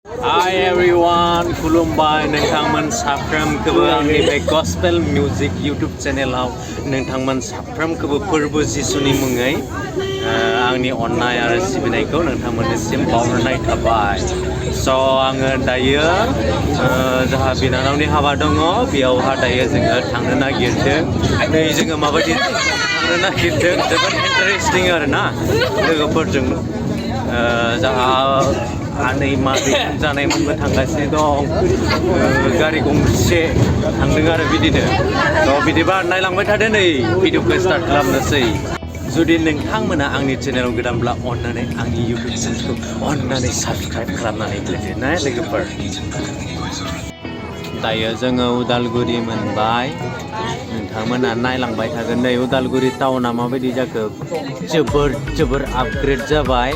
Hi everyone, khulumnai नोंथांमोन साफ्रोमखौबो आंनि बे gospel music YouTube चेनेलाव नोंथांमोन साफ्रोमखौबो फोरबो जिसुनि मुङै आंनि अननाय आरो सिबिनायखौ नोंथांमोननिसिम बावहरनाय थाबाय। So आङो दायो जाहा बिनानावनि हाबा दङ बेयावहा दायो जोङो थांनो नागिरदों। नै जोङो माबायदि थांनो नागिरदों जोबोद इन्टारेस्टिं आरो ना लोगोफोरजों जाहा आनै मादै जानाय मोनबो थांगासिनो दं गारि गंसे थांदों आरो बिदिनो थ' बिदिबा नायलांबाय थादो नै भिडिअखौ स्टार्ट खालामनोसै। जुदि नोंथांमोना आंनि चेनेलाव गोदानब्ला अन्नानै आंनि इउटुब चेनेलखौ अन्नानै साबस्क्राइब खालामनानै होदो ना लोगोफोर। दायो जोङो उदालगुरि मोनबाय नोंथांमोना नायलांबाय थागोन नै उदालगुरि टाउना माबायदि जाखो जोबोर आपग्रेड जाबाय।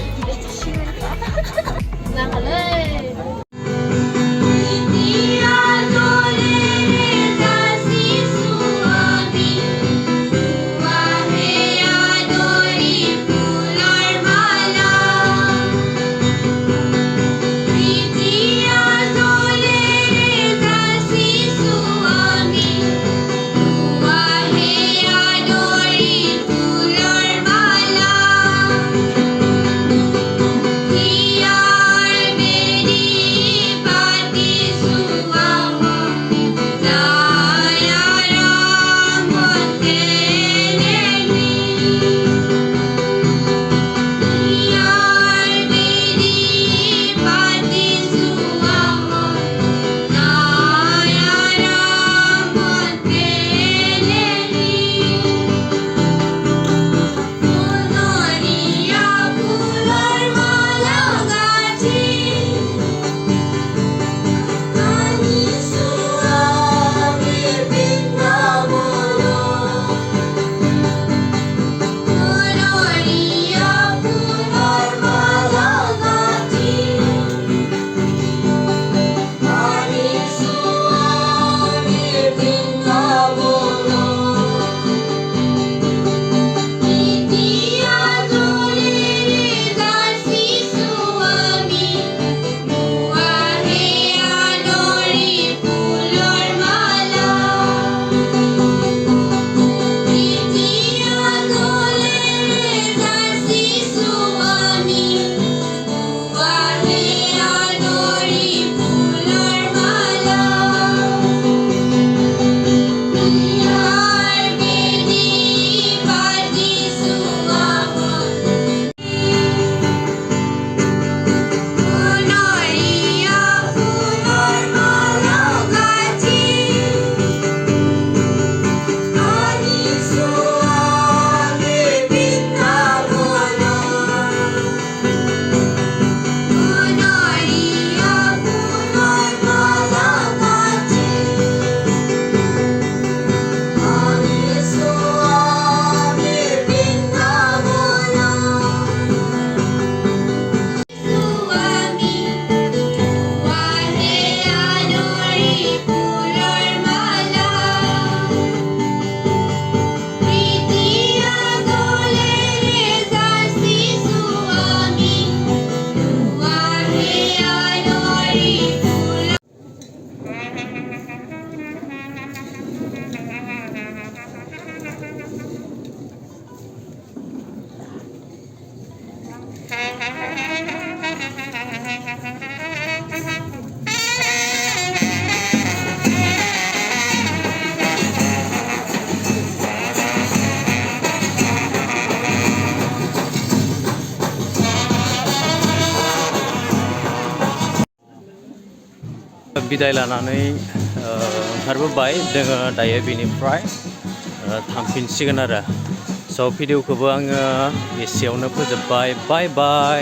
बिदाय लानानै ओंखारबोबाय जोङो दायो बेनिफ्राय थांफिनसिगोन आरो स' भिडिअखौबो आङो एसेयावनो फोजोबबाय। Bye bye.